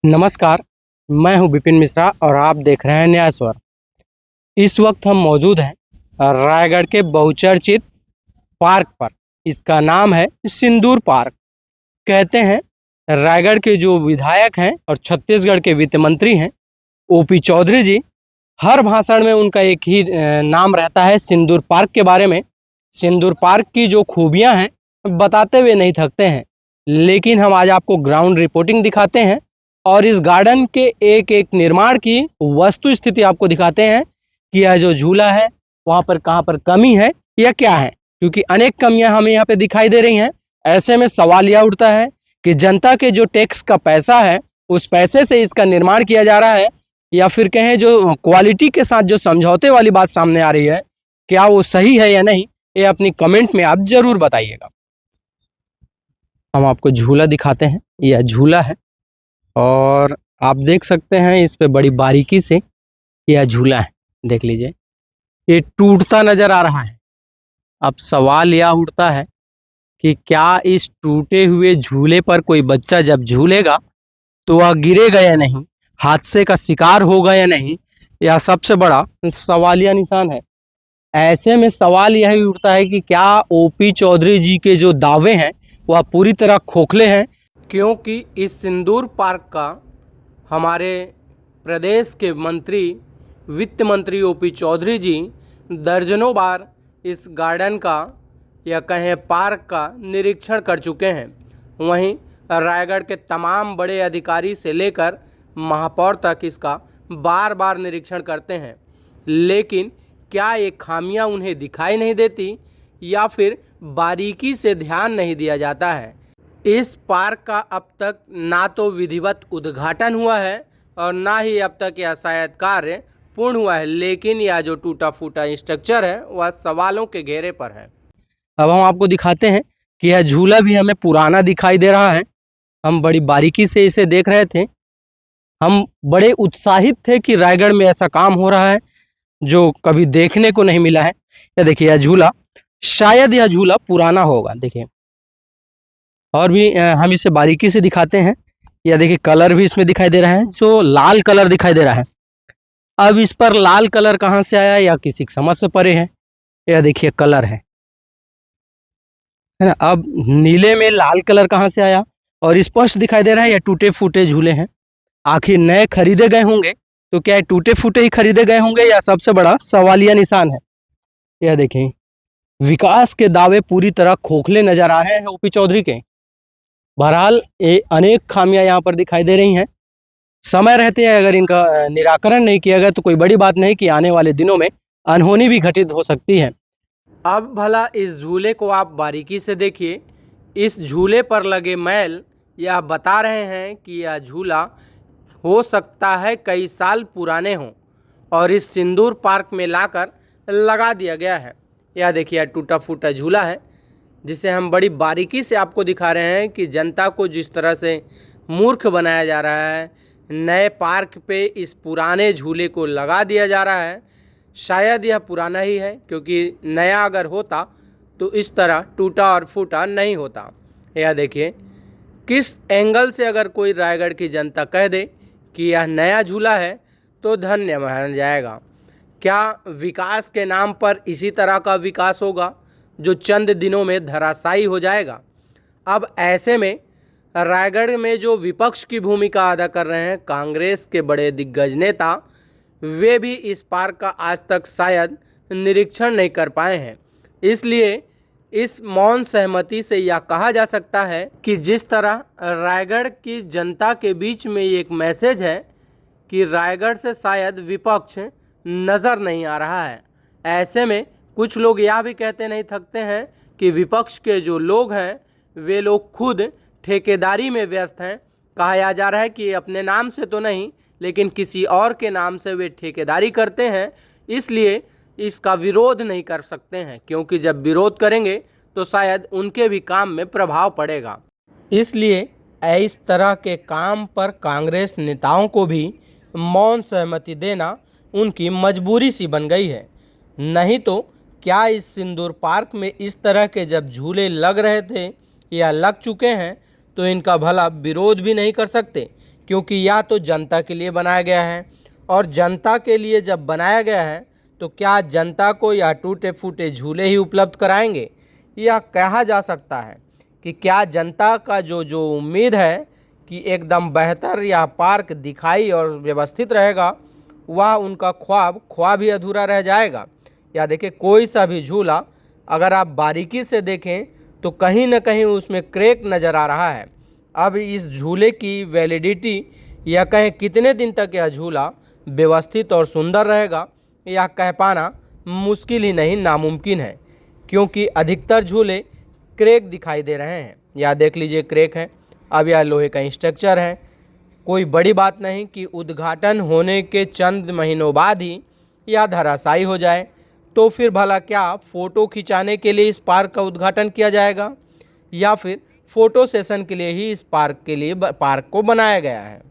नमस्कार, मैं हूं विपिन मिश्रा और आप देख रहे हैं न्याय स्वर। इस वक्त हम मौजूद हैं रायगढ़ के बहुचर्चित पार्क पर। इसका नाम है सिंदूर पार्क। कहते हैं रायगढ़ के जो विधायक हैं और छत्तीसगढ़ के वित्त मंत्री हैं ओपी चौधरी जी, हर भाषण में उनका एक ही नाम रहता है सिंदूर पार्क के बारे में। सिंदूर पार्क की जो खूबियां हैं बताते हुए नहीं थकते हैं, लेकिन हम आज आपको ग्राउंड रिपोर्टिंग दिखाते हैं और इस गार्डन के एक एक निर्माण की वस्तु स्थिति आपको दिखाते हैं कि यह जो झूला है वहाँ पर कहाँ पर कमी है या क्या है, क्योंकि अनेक कमियां हमें यहाँ पे दिखाई दे रही हैं। ऐसे में सवाल यह उठता है कि जनता के जो टैक्स का पैसा है उस पैसे से इसका निर्माण किया जा रहा है या फिर कहें जो क्वालिटी के साथ जो समझौते वाली बात सामने आ रही है, क्या वो सही है या नहीं, ये अपनी कमेंट में आप जरूर बताइएगा। हम आपको झूला दिखाते हैं। यह झूला है और आप देख सकते हैं इस पे बड़ी बारीकी से यह झूला है। देख लीजिए, ये टूटता नजर आ रहा है। अब सवाल यह उठता है कि क्या इस टूटे हुए झूले पर कोई बच्चा जब झूलेगा तो वह गिरेगा या नहीं, हादसे का शिकार होगा या नहीं, यह सबसे बड़ा सवालिया निशान है। ऐसे में सवाल यही उठता है कि क्या ओपी चौधरी जी के जो दावे हैं वह पूरी तरह खोखले हैं, क्योंकि इस सिंदूर पार्क का हमारे प्रदेश के मंत्री वित्त मंत्री ओपी चौधरी जी दर्जनों बार इस गार्डन का या कहें पार्क का निरीक्षण कर चुके हैं। वहीं रायगढ़ के तमाम बड़े अधिकारी से लेकर महापौर तक इसका बार बार निरीक्षण करते हैं, लेकिन क्या ये खामियां उन्हें दिखाई नहीं देती या फिर बारीकी से ध्यान नहीं दिया जाता है। इस पार्क का अब तक ना तो विधिवत उद्घाटन हुआ है और ना ही अब तक यह शायद कार्य पूर्ण हुआ है, लेकिन यह जो टूटा फूटा स्ट्रक्चर है वह सवालों के घेरे पर है। अब हम आपको दिखाते हैं कि यह झूला भी हमें पुराना दिखाई दे रहा है। हम बड़ी बारीकी से इसे देख रहे थे। हम बड़े उत्साहित थे कि रायगढ़ में ऐसा काम हो रहा है जो कभी देखने को नहीं मिला है। यह देखिए, यह झूला शायद यह झूला पुराना होगा। देखिए, और भी हम इसे बारीकी से दिखाते हैं। यह देखिए, कलर भी इसमें दिखाई दे रहा है, जो लाल कलर दिखाई दे रहा है। अब इस पर लाल कलर कहाँ से आया या किसी समझ से परे है। यह देखिए कलर है ना। अब नीले में लाल कलर कहाँ से आया और स्पष्ट दिखाई दे रहा है यह टूटे फूटे झूले हैं। आखिर नए खरीदे गए होंगे तो क्या टूटे फूटे ही खरीदे गए होंगे, या सबसे बड़ा सवालिया निशान है। यह देखें, विकास के दावे पूरी तरह खोखले नजर आ रहे हैं ओपी चौधरी के। बहरहाल ये अनेक खामियां यहाँ पर दिखाई दे रही हैं। समय रहते हैं अगर इनका निराकरण नहीं किया गया तो कोई बड़ी बात नहीं कि आने वाले दिनों में अनहोनी भी घटित हो सकती है। अब भला इस झूले को आप बारीकी से देखिए। इस झूले पर लगे मैल यह बता रहे हैं कि यह झूला हो सकता है कई साल पुराने हों और इस सिंदूर पार्क में लाकर लगा दिया गया है। यह देखिए, यह टूटा फूटा झूला है जिसे हम बड़ी बारीकी से आपको दिखा रहे हैं कि जनता को जिस तरह से मूर्ख बनाया जा रहा है। नए पार्क पे इस पुराने झूले को लगा दिया जा रहा है। शायद यह पुराना ही है, क्योंकि नया अगर होता तो इस तरह टूटा और फूटा नहीं होता। यह देखिए, किस एंगल से अगर कोई रायगढ़ की जनता कह दे कि यह नया झूला है तो धन्य मान जाएगा। क्या विकास के नाम पर इसी तरह का विकास होगा जो चंद दिनों में धराशायी हो जाएगा। अब ऐसे में रायगढ़ में जो विपक्ष की भूमिका अदा कर रहे हैं कांग्रेस के बड़े दिग्गज नेता, वे भी इस पार्क का आज तक शायद निरीक्षण नहीं कर पाए हैं। इसलिए इस मौन सहमति से यह कहा जा सकता है कि जिस तरह रायगढ़ की जनता के बीच में एक मैसेज है कि रायगढ़ से शायद विपक्ष नज़र नहीं आ रहा है। ऐसे में कुछ लोग यह भी कहते नहीं थकते हैं कि विपक्ष के जो लोग हैं वे लोग खुद ठेकेदारी में व्यस्त हैं। कहा जा रहा है कि अपने नाम से तो नहीं, लेकिन किसी और के नाम से वे ठेकेदारी करते हैं, इसलिए इसका विरोध नहीं कर सकते हैं, क्योंकि जब विरोध करेंगे तो शायद उनके भी काम में प्रभाव पड़ेगा। इसलिए इस तरह के काम पर कांग्रेस नेताओं को भी मौन सहमति देना उनकी मजबूरी सी बन गई है। नहीं तो क्या इस सिंदूर पार्क में इस तरह के जब झूले लग रहे थे या लग चुके हैं तो इनका भला विरोध भी नहीं कर सकते, क्योंकि यह तो जनता के लिए बनाया गया है, और जनता के लिए जब बनाया गया है तो क्या जनता को यह टूटे फूटे झूले ही उपलब्ध कराएंगे? यह कहा जा सकता है कि क्या जनता का जो जो उम्मीद है कि एकदम बेहतर यह पार्क दिखाई और व्यवस्थित रहेगा, वह उनका ख्वाब ही अधूरा रह जाएगा। या देखिए, कोई सा भी झूला अगर आप बारीकी से देखें तो कहीं ना कहीं उसमें क्रैक नज़र आ रहा है। अब इस झूले की वैलिडिटी या कहें कितने दिन तक यह झूला व्यवस्थित और सुंदर रहेगा, यह कह पाना मुश्किल ही नहीं, नामुमकिन है, क्योंकि अधिकतर झूले क्रैक दिखाई दे रहे हैं। यह देख लीजिए, क्रैक है। अब यह लोहे का स्ट्रक्चर है। कोई बड़ी बात नहीं कि उद्घाटन होने के चंद महीनों बाद ही यह धराशायी हो जाए, तो फिर भला क्या फ़ोटो खिंचाने के लिए इस पार्क का उद्घाटन किया जाएगा, या फिर फ़ोटो सेशन के लिए ही इस पार्क को बनाया गया है?